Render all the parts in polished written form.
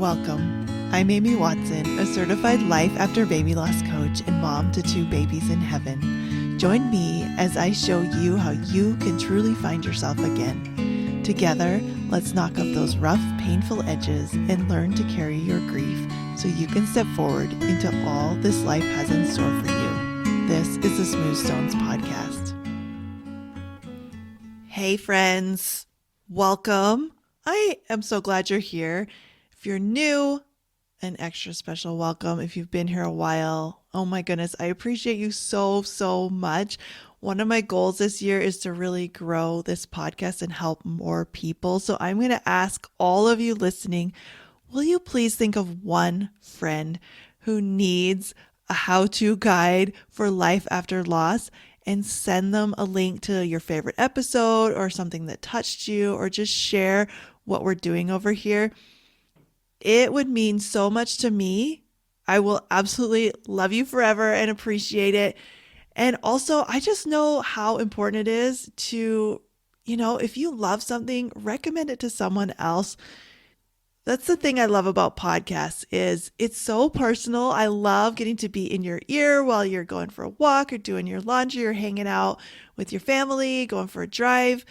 Welcome. I'm Amy Watson, a certified life after baby loss coach and mom to 2 babies in heaven. Join me as I show you how you can truly find yourself again. Together, let's knock off those rough, painful edges and learn to carry your grief so you can step forward into all this life has in store for you. This is the Smooth Stones Podcast. Hey friends, welcome. I am so glad you're here. If you're new, an extra special welcome. If you've been here a while, oh my goodness, I appreciate you so much. One of my goals this year is to really grow this podcast and help more people. So I'm going to ask all of you listening, will you please think of one friend who needs a how-to guide for life after loss and send them a link to your favorite episode or something that touched you, or just share what we're doing over here. It would mean so much to me. I will absolutely love you forever and appreciate it. And also, I just know how important it is to, if you love something, recommend it to someone else. That's the thing I love about podcasts is it's so personal. I love getting to be in your ear while you're going for a walk or doing your laundry or hanging out with your family, going for a drive.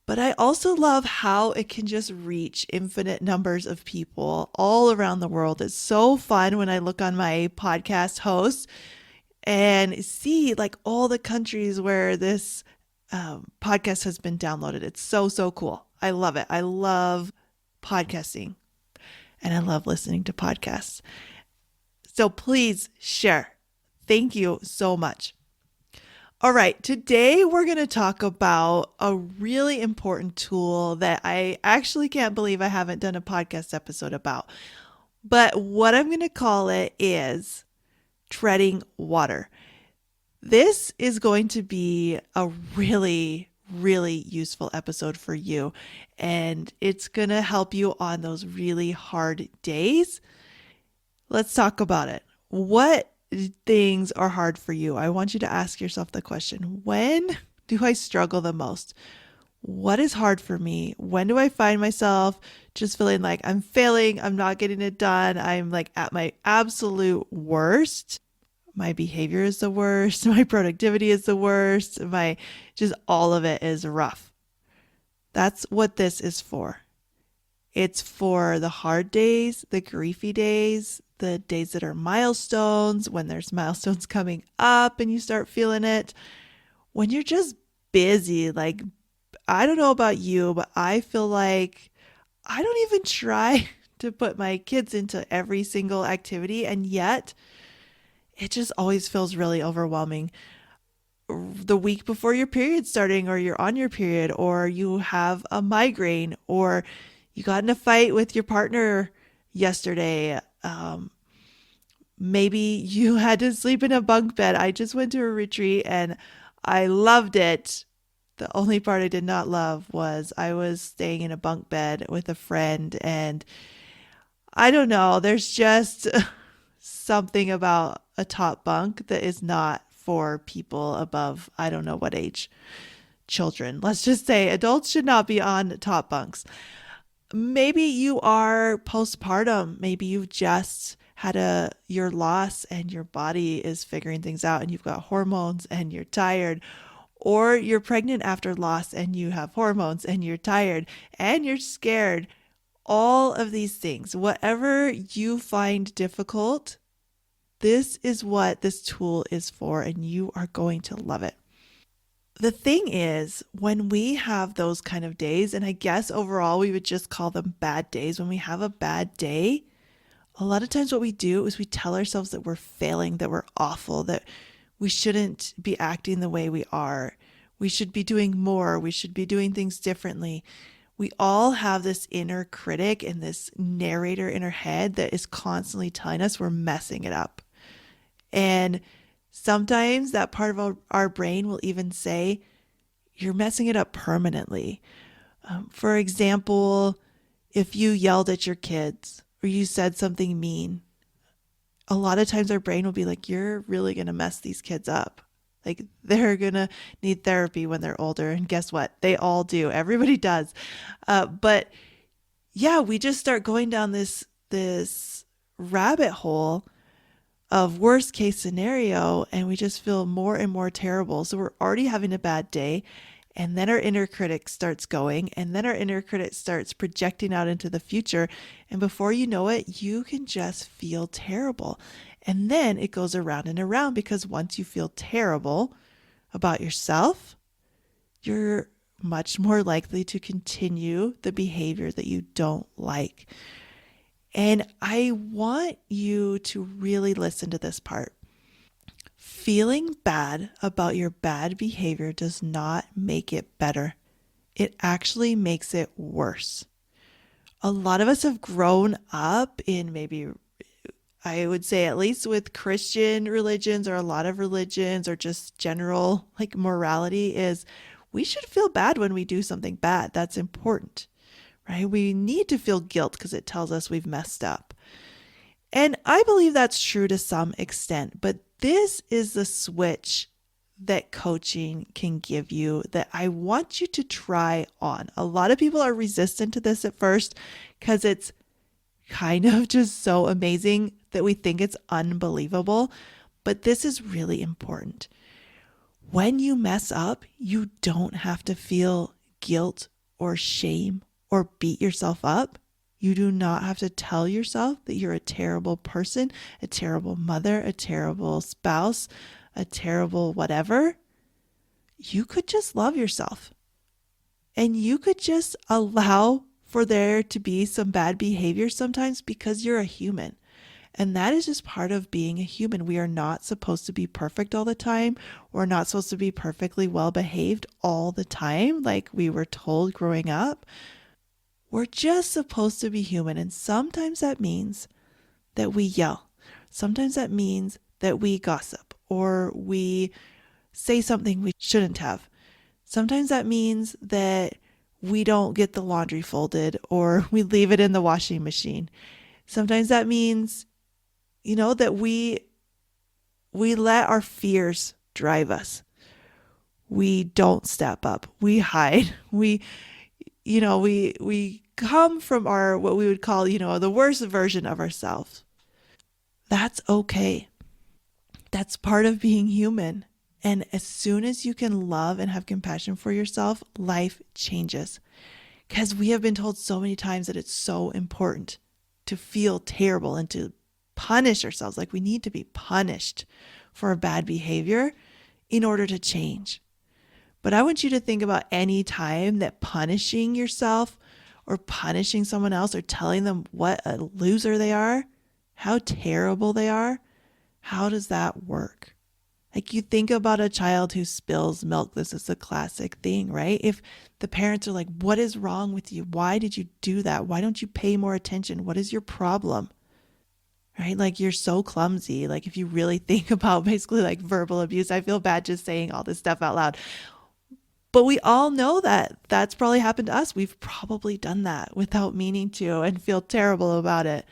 But I also love how it can just reach infinite numbers of people all around the world. It's so fun when I look on my podcast hosts and see like all the countries where this podcast has been downloaded. It's so cool. I love it. I love podcasting and I love listening to podcasts. So please share. Thank you so much. All right, today we're going to talk about a really important tool that I actually can't believe I haven't done a podcast episode about. But what I'm going to call it is treading water. This is going to be a really useful episode for you, and it's going to help you on those really hard days. Let's talk about it. What things are hard for you? I want you to ask yourself the question, when do I struggle the most? What is hard for me? When do I find myself just feeling like I'm failing, I'm not getting it done, I'm like at my absolute worst? My behavior is the worst, my productivity is the worst, just all of it is rough. That's what this is for. It's for the hard days, the griefy days, the days that are milestones, when there's milestones coming up and you start feeling it. When you're just busy, like, I don't know about you, but I feel like I don't even try to put my kids into every single activity, and yet it just always feels really overwhelming. The week before your period's starting, or you're on your period, or you have a migraine, or you got in a fight with your partner yesterday. Maybe you had to sleep in a bunk bed. I just went to a retreat and I loved it. The only part I did not love was I was staying in a bunk bed with a friend, and I don't know, there's just something about a top bunk that is not for people above, I don't know what age, children. Let's just say adults should not be on top bunks. Maybe you are postpartum. Maybe you've just had your loss and your body is figuring things out and you've got hormones and you're tired. Or you're pregnant after loss and you have hormones and you're tired and you're scared. All of these things, whatever you find difficult, this is what this tool is for, and you are going to love it. The thing is, when we have those kind of days, and I guess overall we would just call them bad days, when we have a bad day, a lot of times what we do is we tell ourselves that we're failing, that we're awful, that we shouldn't be acting the way we are. We should be doing more. We should be doing things differently. We all have this inner critic and this narrator in our head that is constantly telling us we're messing it up. And sometimes that part of our brain will even say, you're messing it up permanently. For example, if you yelled at your kids or you said something mean, a lot of times our brain will be like, you're really going to mess these kids up. Like, they're going to need therapy when they're older. And guess what? They all do. Everybody does. But yeah, we just start going down this rabbit hole of worst case scenario, and we just feel more and more terrible. So we're already having a bad day, and then our inner critic starts going, and then our inner critic starts projecting out into the future, and before you know it, you can just feel terrible. And then it goes around and around, because once you feel terrible about yourself, you're much more likely to continue the behavior that you don't like. And I want you to really listen to this part. Feeling bad about your bad behavior does not make it better. It actually makes it worse. A lot of us have grown up in, maybe, I would say, at least with Christian religions, or a lot of religions, or just general like morality, is we should feel bad when we do something bad. That's important, right? We need to feel guilt because it tells us we've messed up. And I believe that's true to some extent, but this is the switch that coaching can give you that I want you to try on. A lot of people are resistant to this at first because it's kind of just so amazing that we think it's unbelievable, but this is really important. When you mess up, you don't have to feel guilt or shame or beat yourself up. You do not have to tell yourself that you're a terrible person, a terrible mother, a terrible spouse, a terrible whatever. You could just love yourself, and you could just allow for there to be some bad behavior sometimes, because you're a human. And that is just part of being a human. We are not supposed to be perfect all the time. We're not supposed to be perfectly well behaved all the time, like we were told growing up. We're just supposed to be human. And sometimes that means that we yell. Sometimes that means that we gossip, or we say something we shouldn't have. Sometimes that means that we don't get the laundry folded, or we leave it in the washing machine. Sometimes that means, that we let our fears drive us. We don't step up. We hide. We come from our, what we would call, the worst version of ourselves. That's okay. That's part of being human. And as soon as you can love and have compassion for yourself, life changes. Because we have been told so many times that it's so important to feel terrible and to punish ourselves. Like we need to be punished for a bad behavior in order to change. But I want you to think about any time that punishing yourself or punishing someone else or telling them what a loser they are, how terrible they are, how does that work? Like, you think about a child who spills milk. This is a classic thing, right? If the parents are like, what is wrong with you? Why did you do that? Why don't you pay more attention? What is your problem? Right? Like, you're so clumsy. Like, if you really think about basically like verbal abuse, I feel bad just saying all this stuff out loud. But we all know that that's probably happened to us. We've probably done that without meaning to and feel terrible about it.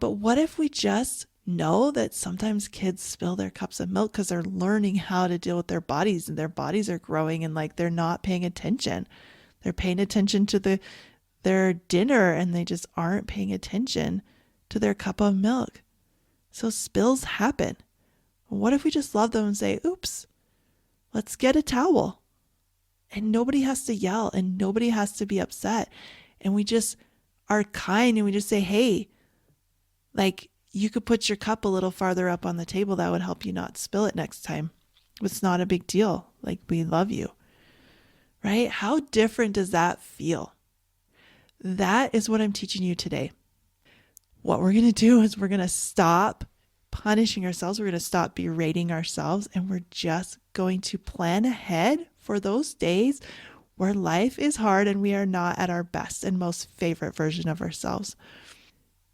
But what if we just know that sometimes kids spill their cups of milk because they're learning how to deal with their bodies, and their bodies are growing, and like they're not paying attention. They're paying attention to their dinner, and they just aren't paying attention to their cup of milk. So spills happen. What if we just love them and say, oops, let's get a towel? And nobody has to yell, and nobody has to be upset. And we just are kind, and we just say, hey, like, you could put your cup a little farther up on the table. That would help you not spill it next time. It's not a big deal. Like, we love you, right? How different does that feel? That is what I'm teaching you today. What we're going to do is we're going to stop punishing ourselves. We're going to stop berating ourselves, and we're just going to plan ahead for those days where life is hard and we are not at our best and most favorite version of ourselves.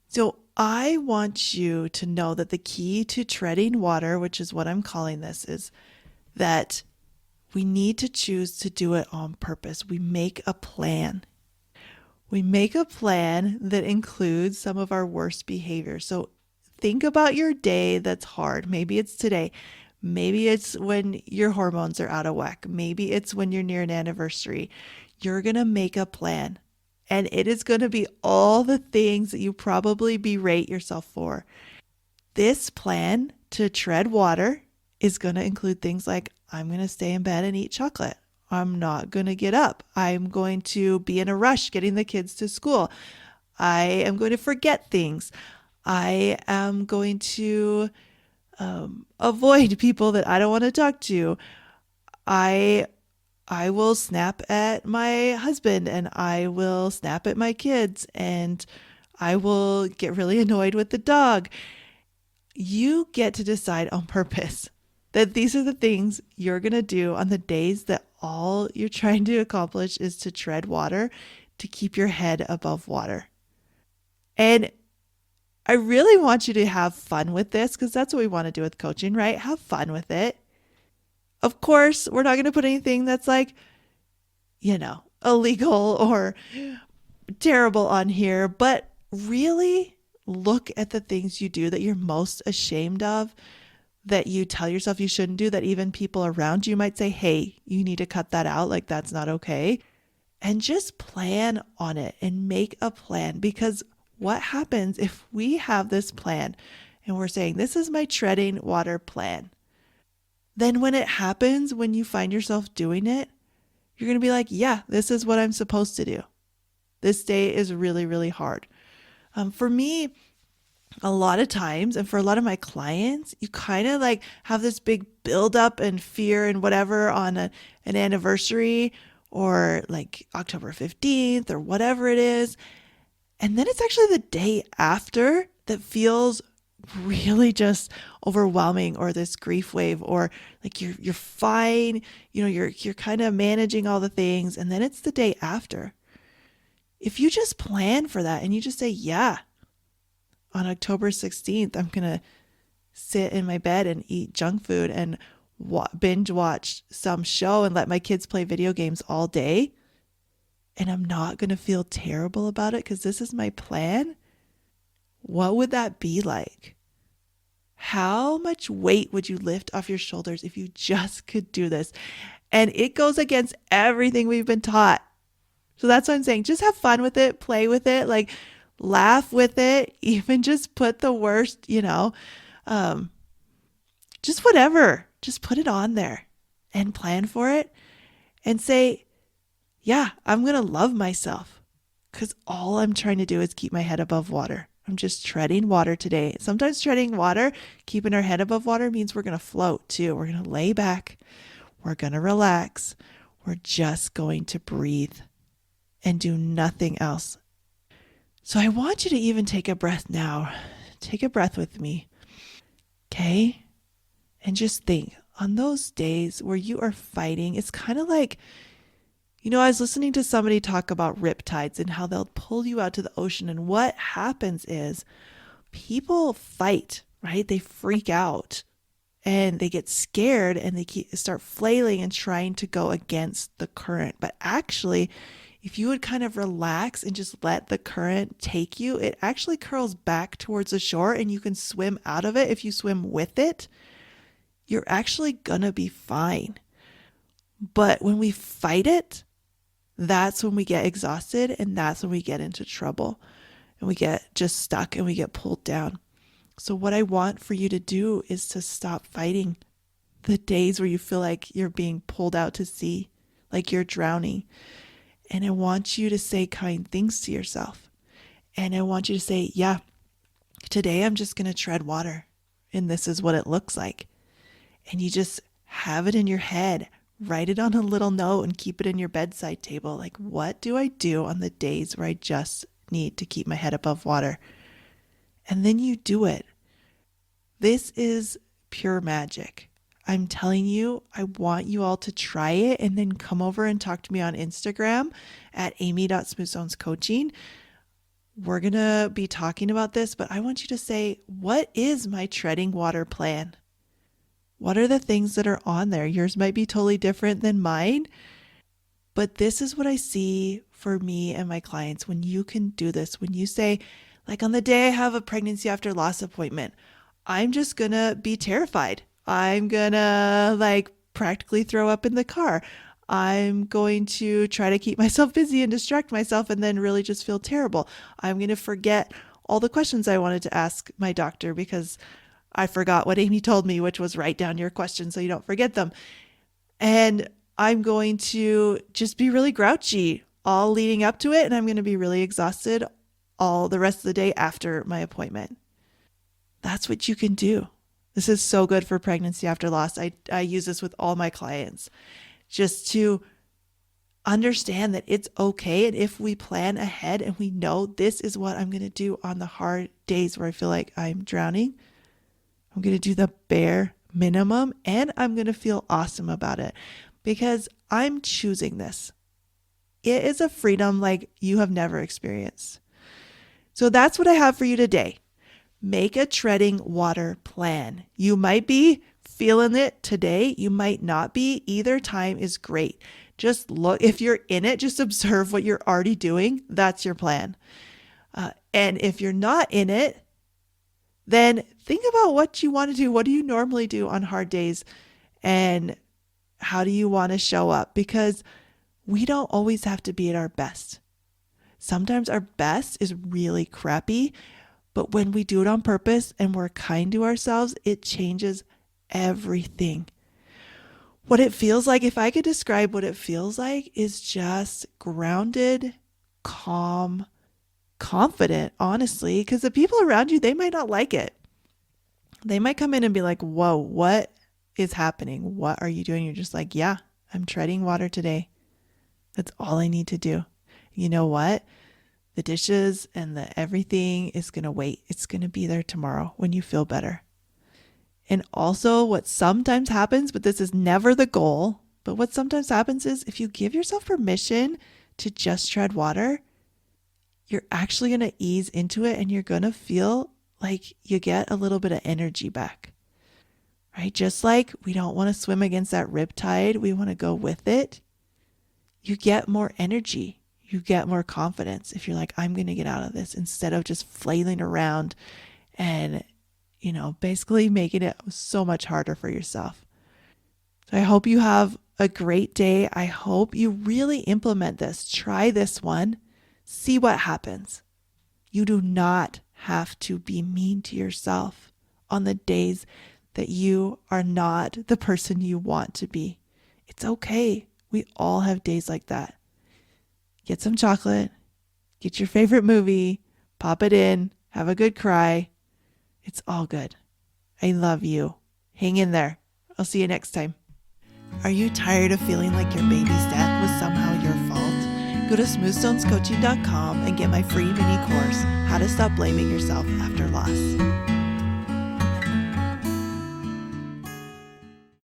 So I want you to know that the key to treading water, which is what I'm calling this, is that we need to choose to do it on purpose. We make a plan. We make a plan that includes some of our worst behaviors. So think about your day that's hard. Maybe it's today. Maybe it's when your hormones are out of whack. Maybe it's when you're near an anniversary. You're going to make a plan. And it is going to be all the things that you probably berate yourself for. This plan to tread water is going to include things like I'm going to stay in bed and eat chocolate. I'm not going to get up. I'm going to be in a rush getting the kids to school. I am going to forget things. I am going to avoid people that I don't want to talk to. I I will snap at my husband and I will snap at my kids and I will get really annoyed with the dog. You get to decide on purpose that these are the things you're going to do on the days that all you're trying to accomplish is to tread water, to keep your head above water. And I really want you to have fun with this because that's what we want to do with coaching, right? Have fun with it. Of course, we're not going to put anything that's like, illegal or terrible on here, but really look at the things you do that you're most ashamed of, that you tell yourself you shouldn't do, that even people around you might say, hey, you need to cut that out. Like, that's not okay. And just plan on it and make a plan, because what happens if we have this plan and we're saying, this is my treading water plan? Then when it happens, when you find yourself doing it, you're going to be like, yeah, this is what I'm supposed to do. This day is really, really hard. For me, a lot of times, and for a lot of my clients, you kind of like have this big buildup and fear and whatever on an anniversary or like October 15th or whatever it is. And then it's actually the day after that feels really just overwhelming, or this grief wave, or like you're fine, you're kind of managing all the things, and then it's the day after. If you just plan for that and you just say, yeah, on October 16th, I'm going to sit in my bed and eat junk food and binge watch some show and let my kids play video games all day, and I'm not going to feel terrible about it because this is my plan. What would that be like? How much weight would you lift off your shoulders if you just could do this? And it goes against everything we've been taught. So that's what I'm saying. Just have fun with it, play with it, like laugh with it, even just put the worst, just whatever, just put it on there and plan for it and say, yeah, I'm going to love myself because all I'm trying to do is keep my head above water. I'm just treading water today. Sometimes treading water, keeping our head above water, means we're going to float too. We're going to lay back. We're going to relax. We're just going to breathe and do nothing else. So I want you to even take a breath now. Take a breath with me. Okay? And just think on those days where you are fighting, it's kind of like, I was listening to somebody talk about riptides and how they'll pull you out to the ocean. And what happens is people fight, right? They freak out and they get scared and they start flailing and trying to go against the current. But actually, if you would kind of relax and just let the current take you, it actually curls back towards the shore and you can swim out of it. If you swim with it, you're actually gonna be fine. But when we fight it, that's when we get exhausted and that's when we get into trouble and we get just stuck and we get pulled down. So what I want for you to do is to stop fighting the days where you feel like you're being pulled out to sea, like you're drowning. And I want you to say kind things to yourself. And I want you to say, yeah, today I'm just going to tread water and this is what it looks like. And you just have it in your head. Write it on a little note and keep it in your bedside table. Like, what do I do on the days where I just need to keep my head above water? And then you do it. This is pure magic. I'm telling you, I want you all to try it and then come over and talk to me on Instagram at amy.smoothzonescoaching. We're going to be talking about this, but I want you to say, what is my treading water plan? What are the things that are on there? Yours might be totally different than mine, but this is what I see for me and my clients when you can do this. When you say, like on the day I have a pregnancy after loss appointment, I'm just going to be terrified. I'm going to like practically throw up in the car. I'm going to try to keep myself busy and distract myself and then really just feel terrible. I'm going to forget all the questions I wanted to ask my doctor because I forgot what Amy told me, which was write down your questions so you don't forget them. And I'm going to just be really grouchy all leading up to it. And I'm going to be really exhausted all the rest of the day after my appointment. That's what you can do. This is so good for pregnancy after loss. I use this with all my clients just to understand that it's okay. And if we plan ahead and we know this is what I'm going to do on the hard days where I feel like I'm drowning, I'm going to do the bare minimum and I'm going to feel awesome about it because I'm choosing this. It is a freedom like you have never experienced. So that's what I have for you today. Make a treading water plan. You might be feeling it today. You might not be. Either time is great. Just look, if you're in it, just observe what you're already doing. That's your plan. And if you're not in it, then think about what you want to do. What do you normally do on hard days? And how do you want to show up? Because we don't always have to be at our best. Sometimes our best is really crappy, but when we do it on purpose and we're kind to ourselves, it changes everything. What it feels like, if I could describe what it feels like, is just grounded, calm, confident, honestly, because the people around you, they might not like it. They might come in and be like, whoa, what is happening? What are you doing? You're just like, yeah, I'm treading water today. That's all I need to do. You know what? The dishes and the everything is going to wait. It's going to be there tomorrow when you feel better. And also what sometimes happens, but this is never the goal, but what sometimes happens is if you give yourself permission to just tread water, you're actually going to ease into it and you're going to feel like you get a little bit of energy back, right? Just like we don't want to swim against that riptide. We want to go with it. You get more energy. You get more confidence if you're like, I'm going to get out of this instead of just flailing around and, basically making it so much harder for yourself. So I hope you have a great day. I hope you really implement this. Try this one. See what happens. You do not have to be mean to yourself on the days that you are not the person you want to be. It's okay. We all have days like that. Get some chocolate, get your favorite movie, pop it in, have a good cry. It's all good. I love you. Hang in there. I'll see you next time. Are you tired of feeling like your baby's death was somehow your fault? Go to smoothstonescoaching.com and get my free mini course, How to Stop Blaming Yourself After Loss.